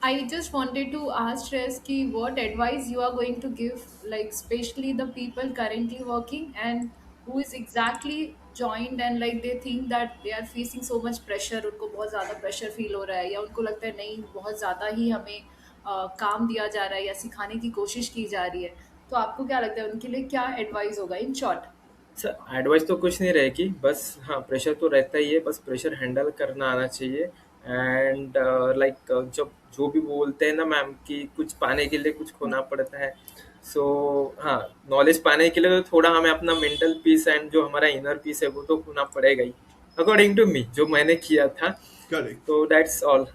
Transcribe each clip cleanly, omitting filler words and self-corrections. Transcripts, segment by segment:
I just wanted to ask Shreyas ki what advice you are going to give, like especially the people currently working and who is exactly joined and like they think that they are facing so much pressure, उनको बहुत ज़्यादा pressure feel हो रहा है या उनको लगता है नहीं बहुत ज़्यादा ही हमें काम दिया जा रहा है या सिखाने की कोशिश की जा रही है, तो आपको क्या लगता है उनके लिए क्या एडवाइस होगा इन शॉर्ट? सर एडवाइस तो कुछ नहीं रहेगी, बस हाँ प्रेशर तो रहता ही है, बस प्रेशर हैंडल करना आना चाहिए। एंड लाइक जब जो भी बोलते हैं ना मैम कि कुछ पाने के लिए कुछ खोना पड़ता है, सो हाँ नॉलेज पाने के लिए तो थोड़ा हमें अपना मेंटल पीस एंड जो हमारा इनर पीस है वो तो खोना पड़ेगा ही, अकॉर्डिंग टू मी जो मैंने किया था। करेक्ट। तो दैट्स ऑल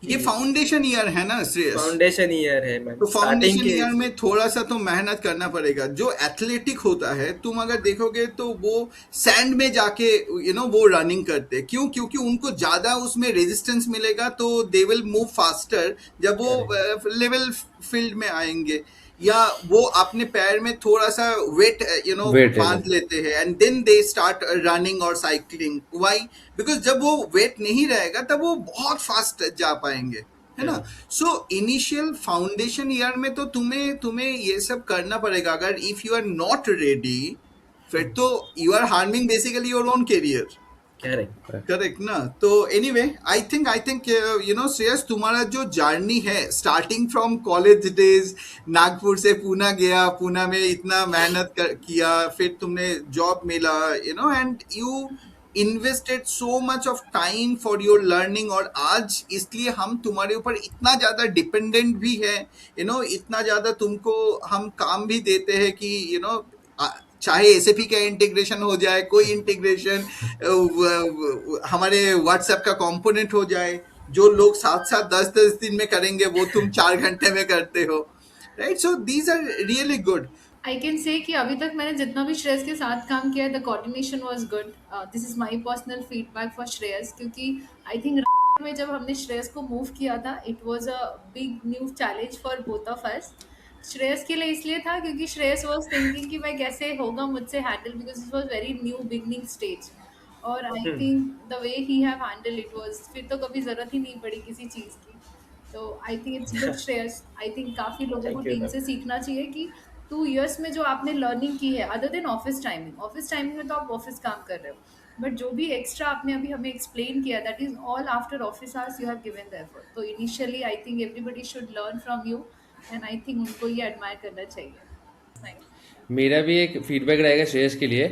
ये कि फाउंडेशन ईयर है ना श्रेयस, फाउंडेशन ईयर है मैम, तो स्टार्टिंग फाउंडेशन के। ईयर में थोड़ा सा तो मेहनत करना पड़ेगा। जो एथलेटिक होता है तुम अगर देखोगे तो वो सैंड में जाके वो रनिंग करते हैं, क्यों? क्योंकि उनको ज्यादा उसमें रेजिस्टेंस मिलेगा तो दे विल मूव फास्टर जब करेक्ट। वो लेवल फील्ड में आएंगे। या वो अपने पैर में थोड़ा सा वेट वेट ले बांध लेते। लेते हैं and then they start running और साइकिलिंग। व्हाई? बिकॉज जब वो वेट नहीं रहेगा तब वो बहुत फास्ट जा पाएंगे, है ना? Correct. So initial foundation year में तो तुम्हें तुम्हें ये सब करना पड़ेगा। अगर if you are not ready फिर तो you are harming basically your own career. Correct. Correct ना? तो एनीवे आई थिंक श्रेयस, तुम्हारा जो जर्नी है starting from college days, Nagpur से पूना गया, पूना में इतना मेहनत किया, फिर तुमने जॉब मिला, and you invested so much of time for your learning, और आज इसलिए हम तुम्हारे ऊपर इतना ज्यादा डिपेंडेंट भी है, इतना ज्यादा तुमको हम काम भी देते हैं कि चाहे एसएपी का इंटीग्रेशन हो जाए, कोई इंटीग्रेशन हमारे व्हाट्सएप का कंपोनेंट हो जाए, जो लोग 7-7 10-10 दिन में करेंगे वो तुम 4 घंटे में करते हो, right? So these are really good. I can say कि अभी तक मैंने जितना भी श्रेयस के साथ काम किया है the coordination was good. This is my personal feedback for Shreyas, क्योंकि आई थिंक में जब हमने श्रेयस को मूव किया था it was a big new challenge for both of us. Shreyas के लिए इसलिए था क्योंकि श्रेयस वाज थिंकिंग कि मैं कैसे होगा मुझसे handle, because it was very new beginning stage. और I think the way he have handle it was फिर तो कभी ज़रूरत ही नहीं पड़ी किसी चीज़ की। तो I think it's good Shreyas. I think काफ़ी लोगों को थैंक यू टीम मैम। से सीखना चाहिए कि 2 इयर्स में जो आपने लर्निंग की है अदर देन ऑफिस टाइमिंग में तो आप ऑफिस काम कर रहे हो, बट जो भी एक्स्ट्रा आपने अभी हमें एक्सप्लेन किया that is all after office hours you have given the effort. तो initially I think everybody should learn from you and I think उनको ये एडमायर करना चाहिए। नाइस। मेरा भी एक फीडबैक रहेगा श्रेयस के लिए।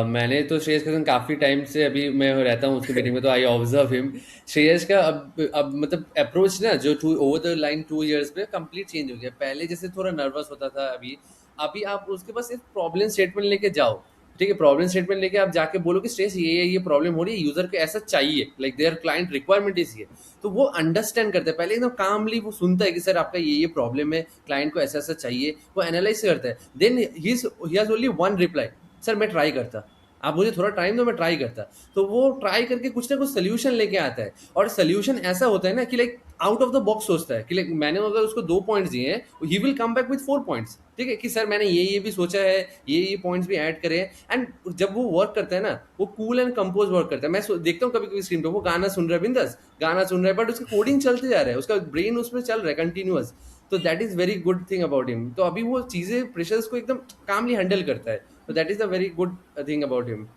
मैंने तो श्रेयस के साथ काफ़ी टाइम से अभी मैं रहता हूँ उसके मीटिंग में, तो आई ऑब्जर्व हिम। श्रेयस का अब मतलब अप्रोच ना जो to over the line 2 years में कंप्लीट चेंज हो गया। पहले जैसे थोड़ा नर्वस होता था, अभी अभी आप उसके पास एक प्रॉब्लम स्टेटमेंट लेके जाओ, ठीक है? प्रॉब्लम स्टेटमेंट लेके आप जाके बोलो कि श्रेयस ये प्रॉब्लम हो रही है, यूजर को ऐसा चाहिए, like there client requirement is ये। तो वो अंडरस्टैंड करते हैं पहले एकदम कामली, वो सुनता है कि सर आपका ये प्रॉब्लम है, क्लाइंट को ऐसा ऐसा चाहिए, वो एनालाइज करता है। Then he has only one reply, sir मैं ट्राई करता, आप मुझे थोड़ा टाइम दो, मैं ट्राई करता। तो वो ट्राई करके कुछ ना कुछ सोल्यूशन लेके आता है, और सोल्यूशन ऐसा होता है ना कि like out of the box सोचता है कि लाइक मैंने अगर उसको 2 पॉइंट्स दिए हैं, he will come back with 4 points, ठीक है? कि सर मैंने ये भी सोचा है, ये पॉइंट्स भी ऐड करे हैं। एंड जब वो वर्क करता है ना, वो कूल एंड कंपोज वर्क करता है। मैं देखता हूँ कभी कभी स्क्रीन पे वो गाना सुन रहा है, बिंदास गाना सुन रहा है, बट उसका कोडिंग चलते जा रहा है, उसका ब्रेन उसमें चल रहा है कंटिन्यूअस। तो that is very good thing about him. तो अभी वो चीज़ें प्रेशर्स को एकदम कामली हैंडल करता है। तो that is a very good thing about him,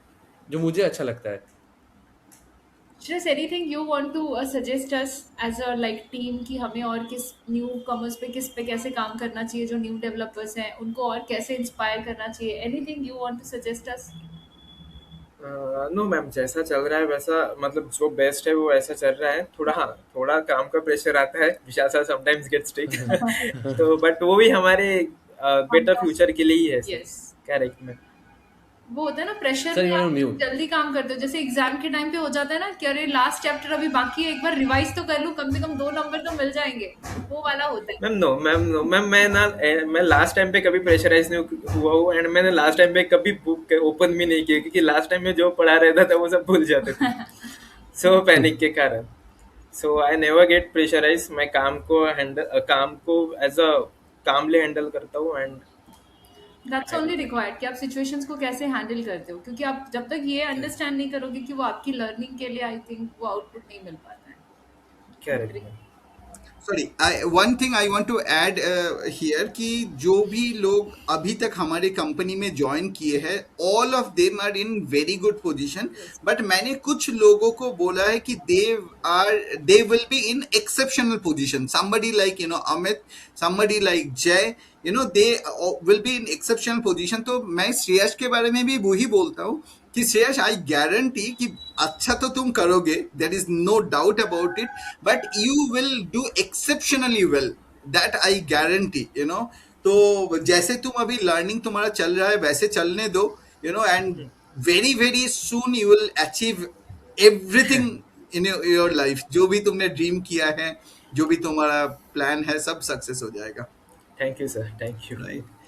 जो मुझे अच्छा लगता है। Just anything you want to suggest us as a like team कि हमें और किस न्यू कमर्स पे किस पे कैसे काम करना चाहिए, जो न्यू डेवलपर्स हैं उनको और कैसे इंस्पायर करना चाहिए, anything you want to suggest us? No ma'am, जैसा चल रहा है वैसा, मतलब जो बेस्ट है वो ऐसा चल रहा है। थोड़ा हाँ, थोड़ा काम का प्रेशर आता है, विशाल सर समटाइम्स गेट स्ट्रिक्ट तो बट वो भी हमारे बेटर फ्यूचर के लिए ही है सर। यस। Correct ma'am. वो होता है ना प्रेशर सर में यू आर आप म्यूट। जल्दी काम करते हो, जैसे एग्जाम के टाइम पे हो जाता है ना कि अरे लास्ट चैप्टर अभी बाकी है, एक बार रिवाइज तो कर लूं, कम से कम 2 नंबर तो मिल जाएंगे, वो वाला होता है। मैम नो मैम, मैं लास्ट टाइम पे कभी प्रेशराइज नहीं हुआ हूँ, एंड मैंने लास्ट टाइम पे कभी बुक ओपन भी नहीं किया, क्योंकि लास्ट टाइम में जो पढ़ा रहता था वो सब भूल जाते थे सो पैनिक के कारण। सो आई नेवर गेट प्रेशराइज। मैं काम को एज अ कामली हैंडल करता हूँ एंड दैट्स ओनली रिक्वायर्ड कि आप सिचुएशंस को कैसे हैंडल करते हो, क्योंकि आप जब तक ये अंडरस्टैंड नहीं करोगे कि वो आपकी लर्निंग के लिए, आई थिंक वो आउटपुट नहीं मिल पाता है। Correct Agree. Ma'am. Sorry, one thing I want to add here कि जो भी लोग अभी तक हमारे कंपनी में ज्वाइन किए हैं, all of them are in very good position. Yes. But मैंने कुछ लोगों को बोला है कि they will be in exceptional position. somebody like Amit, somebody like Jay, they will be in exceptional position. तो मैं श्रेयस के बारे में भी वही बोलता हूँ कि श्रेयस, आई गारंटी कि अच्छा तो तुम करोगे, there is no doubt about it, but you will do exceptionally well, that I guarantee. तो जैसे तुम अभी लर्निंग तुम्हारा चल रहा है वैसे चलने दो, and very very soon you will achieve everything in your life. जो भी तुमने ड्रीम किया है, जो भी तुम्हारा प्लान है, सब सक्सेस हो जाएगा. Thank you sir, thank you. Right.